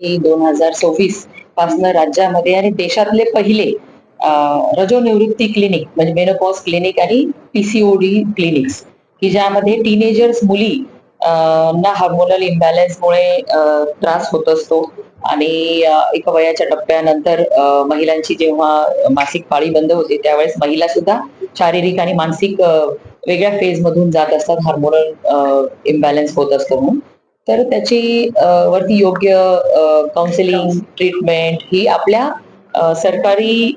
2026 पासनं राज्यामध्ये आणि देशातले पहिले रजोनिवृत्ती क्लिनिक म्हणजे मेनोपॉज क्लिनिक आणि पीसीओडी क्लिनिक्स की ज्यामध्ये टीनेजर्स मुली ना हार्मोनल इम्बॅलन्समुळे त्रास होत असतो आणि एका वयाच्या टप्प्यानंतर महिलांची जेव्हा मासिक पाळी बंद होते त्यावेळेस महिला सुद्धा शारीरिक आणि मानसिक वेगळ्या फेज मधून जात असतात हार्मोनल इम्बॅलन्स होत असतो म्हणून. तर त्याची वरती योग्य काउन्सिलिंग ट्रीटमेंट ही आपल्या सरकारी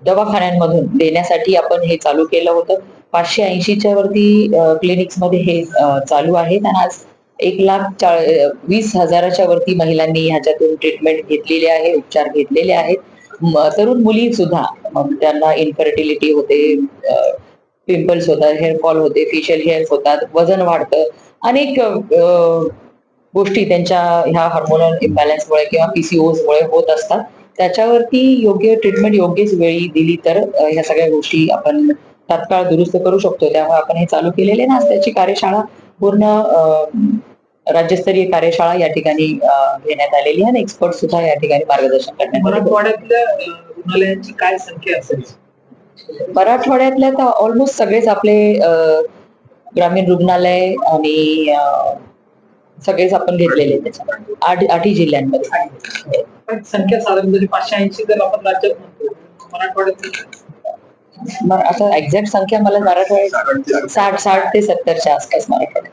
दवाखान्यांमधून देण्यासाठी आपण हे चालू केलं होतं. 580च्या वरती क्लिनिक्स मध्ये हे चालू आहेत आणि आज 1,20,000च्या वरती महिलांनी ह्याच्यातून ट्रीटमेंट घेतलेली आहे, उपचार घेतलेले आहेत. तरुण मुली सुद्धा मग त्यांना इन्फर्टिलिटी होते, पिंपल्स होतात, हेअर फॉल होते, फेशियल हेअर्स होतात, वजन वाढतं, अनेक गोष्टी त्यांच्या ह्या हार्मोनल इम्बॅलन्समुळे किंवा पीसीओएस मुळे होत असतात. त्याच्यावरती योग्य ट्रीटमेंट योग्यच वेळी दिली तर ह्या सगळ्या गोष्टी आपण तात्काळ दुरुस्त करू शकतो. त्यामुळे आपण हे चालू केलेले ना, त्याची कार्यशाळा पूर्ण राज्यस्तरीय कार्यशाळा या ठिकाणी घेण्यात आलेली आहे आणि एक्सपर्ट सुद्धा या ठिकाणी मार्गदर्शन करण्यात आले. मराठवाड्यातल्या रुग्णालयांची काय संख्या असेल? मराठवाड्यातल्या तर ऑलमोस्ट सगळेच आपले ग्रामीण रुग्णालय आणि सगळेच आपण घेतलेले त्याच्यामध्ये आठही जिल्ह्यांमध्ये. संख्या साधारण 580 जर आपण राज्यात म्हणतो, मराठवाड्यात आता एक्झॅक्ट संख्या मला मराठवाड्यात 60 ते 70च्या आसपास मराठवाड्यात.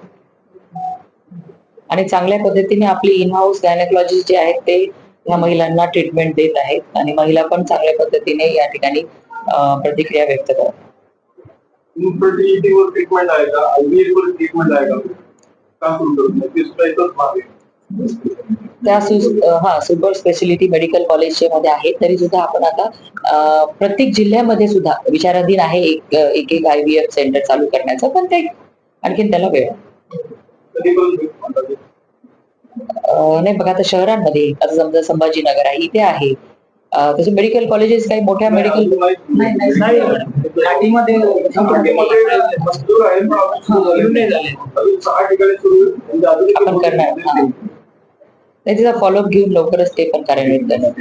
आणि चांगल्या पद्धतीने आपली इन हाऊस गायनेकॉलॉजिस्ट जे आहेत ते ह्या महिलांना ट्रीटमेंट देत आहेत आणि महिला पण चांगल्या पद्धतीने या ठिकाणी प्रतिक्रिया व्यक्त करतात. इन्फर्टिलिटीवर ट्रीटमेंट आहे का? आयव्हीएफ वर ट्रीटमेंट आहे का? त्या सुपर स्पेशालिटी मेडिकल कॉलेजचे मध्ये आहे, तरी सुद्धा आपण आता प्रत्येक जिल्ह्यामध्ये सुद्धा विचाराधीन आहे एक आयव्हीएफ सेंटर चालू करण्याचं, पण ते आणखीन त्याला वेळ नाही. बघा आता शहरांमध्ये आता समजा संभाजीनगर आहे, इथे आहे तसे मेडिकल कॉलेजेस काही मोठ्या मेडिकल आपण करणार नाही, त्याचा फॉलोअप घेऊन लवकरच ते पण कार्यान्वित करणार.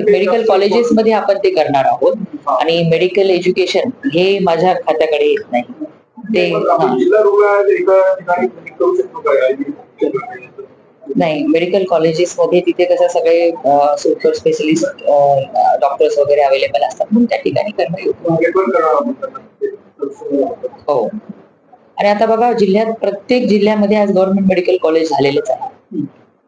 मेडिकल कॉलेजेस मध्ये आपण ते करणार आहोत आणि मेडिकल एज्युकेशन हे माझ्या खात्याकडे येत नाही. ते नाही, मेडिकल कॉलेजेस मध्ये तिथे कसं सगळे सुपर स्पेशलिस्ट डॉक्टर्स वगैरे अवेलेबल असतात म्हणून त्या ठिकाणी करणं. हो, आणि आता बघा जिल्ह्यात प्रत्येक जिल्ह्यामध्ये आज गव्हर्नमेंट मेडिकल कॉलेज झालेलेच आहे.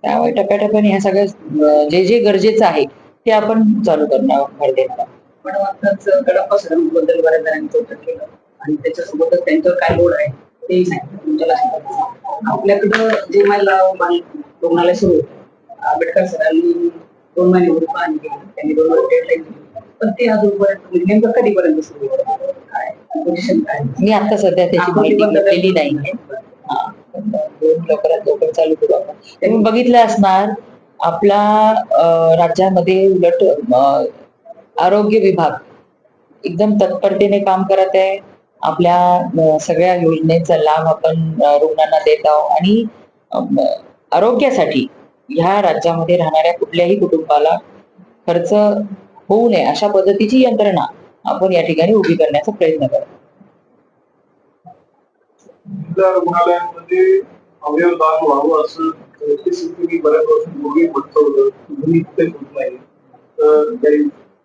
त्यामुळे टप्प्याटप्प्याने ह्या सगळं जे गरजेचं आहे ते आपण चालू करणार भर देणार. पण आताच कडप्पा सरांबद्दल बऱ्याच जणांनी चर्चा केलं आणि त्याच्यासोबतच त्यांच्यावर काय लोड आहे तेही सांगितलं तुमच्या लक्षात. आपल्याकडं जे महिला रुग्णालय सुरू होतं, आंबेडकर सरांनी 2 महिने प्लॅन केली, त्यांनी 2 महिने डेडलाईन दिली, पण ते अजूनपर्यंत नेमकं कधीपर्यंत सुरू होतं? काय पोझिशन काय? मी आता सध्या त्याची माहिती घेतलेली नाही. लवकरात लवकर चालू करू आपण. तुम्ही बघितलं असणार आपला राज्यामध्ये उलट आरोग्य विभाग एकदम तत्परतेने काम करत आहे. आपल्या सगळ्या योजनेचा लाभ आपण रुग्णांना देत आहोत आणि आरोग्यासाठी ह्या राज्यामध्ये राहणाऱ्या कुठल्याही कुटुंबाला खर्च होऊ नये अशा पद्धतीची यंत्रणा आपण या ठिकाणी उभी करण्याचा प्रयत्न करतो. रुग्णालयांमध्ये अवयवदान व्हावं असं बऱ्याच वर्षांपूर्वी म्हटलं होतं, नाही तर काही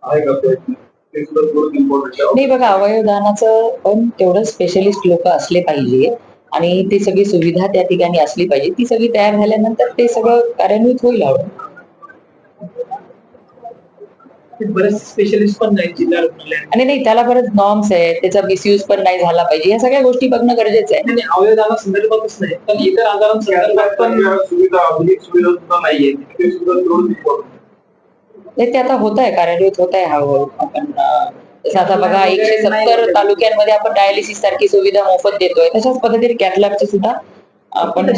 आहे का प्रयत्न? नाही बघा, अवयवदानाचं पण तेवढं स्पेशलिस्ट लोक असले पाहिजे आणि ती सगळी सुविधा त्या ठिकाणी असली पाहिजे. ती सगळी तयार झाल्यानंतर ते सगळं कार्यान्वित होईल. बरेच स्पेशलिस्ट पण नाही जिल्हा रुग्णालयात आणि नाही, त्याला बरेच नॉर्म्स आहेत, त्याचा मिसयूज पण नाही झाला पाहिजे. या सगळ्या गोष्टी बघणं गरजेचं आहे. अवयवदाना संदर्भातच नाही पण इतर आजारांसंदर्भात पण आधुनिक सुविधा सुद्धा नाहीये, ते आता होत आहे, कार्यान्वित होत आहे हळूहळू. आपण जसं आता बघा 170 तालुक्यांमध्ये आपण डायलिसिस सारखी सुविधा मोफत देतोय, तशाच पद्धतीने कॅथलॅबची सुद्धा आपण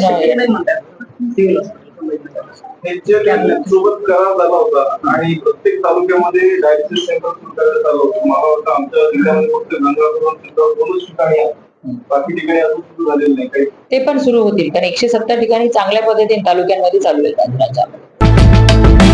सोबत करार झाला होता आणि प्रत्येक तालुक्यामध्ये डायलिसिस सेंटर सुरू करण्यात आलं होतं. मला वाटतं आमच्या जिल्ह्यामध्ये फक्त गंगापूर 2च ठिकाणी बाकी ठिकाणी अजून सुरू झालेलं नाही काही. ते पण सुरू होतील कारण 170 ठिकाणी चांगल्या पद्धतीने तालुक्यांमध्ये चालू आहेत आज राज्यामध्ये.